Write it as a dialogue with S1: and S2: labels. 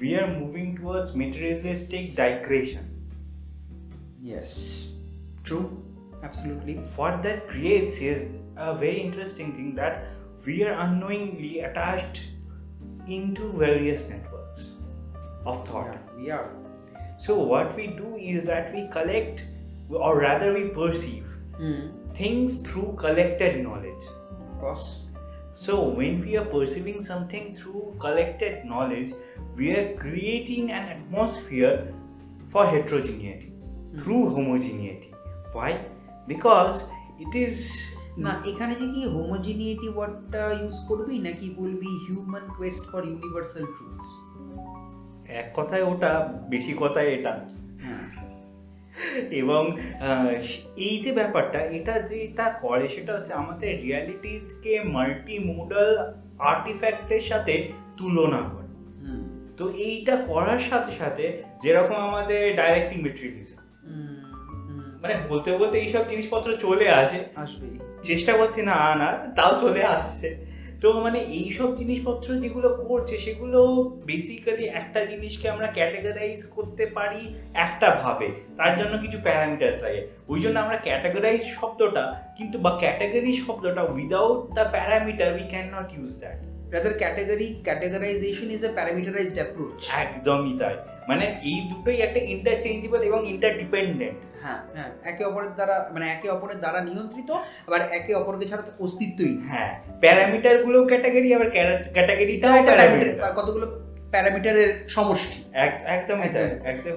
S1: we are moving towards materialistic digression.
S2: Yes, true, absolutely.
S1: What that creates is a very interesting thing, that we are unknowingly attached into various networks of thought.
S2: Yeah, we are.
S1: So what we do is that we collect, or rather we perceive things through collected knowledge.
S2: Of course.
S1: So when we are perceiving something through collected knowledge, we are creating an atmosphere for heterogeneity through homogeneity. Why? Because it is
S2: না এখানে যে কি homogeneity ওয়ার্ডটা use করবি নাকি বলবি human Quest for universal truths?
S1: এক কথায় ওটা, বেশি কথায় এটা। এবং এই যে ব্যাপারটা, এটা যেটা করে সেটা হচ্ছে আমাদের রিয়ালিটিকে মাল্টি মোডাল আর্টিফ্যাক্টের সাথে তুলনা করে। তো এইটা করার সাথে সাথে যেরকম আমাদের ডাইরেক্টিং মেটেরিয়ালিজম, মানে বলতে বলতে এইসব জিনিসপত্র চলে আসবে, চেষ্টা করছি না আনার, তাও চলে আসছে। তো মানে এইসব জিনিসপত্র যেগুলো করছে সেগুলো বেসিক্যালি একটা জিনিসকে আমরা ক্যাটাগরাইজ করতে পারি একটা ভাবে, তার জন্য কিছু প্যারামিটার্স লাগে। ওই জন্য আমরা ক্যাটাগরাইজ শব্দটা কিন্তু, বা ক্যাটাগরি শব্দটা, without the parameter we can not use that.
S2: Rather categorization is a parameterized approach.
S1: একদমই তাই, মানে এই দুটোই একটা ইন্টারচেঞ্জেবল এবং ইন্টারডিপেন্ডেন্ট।
S2: হ্যাঁ হ্যাঁ, একে অপরের দ্বারা, মানে একে অপরের দ্বারা নিয়ন্ত্রিত, আবার একে অপরকে ছাড়া তো অস্তিত্বই।
S1: হ্যাঁ, প্যারামিটার গুলো ক্যাটাগরি, আবার ক্যাটাগরিটাও প্যারামিটার,
S2: কতগুলো প্যারামিটারের সমষ্টি।
S1: একদমই তাই, একদম।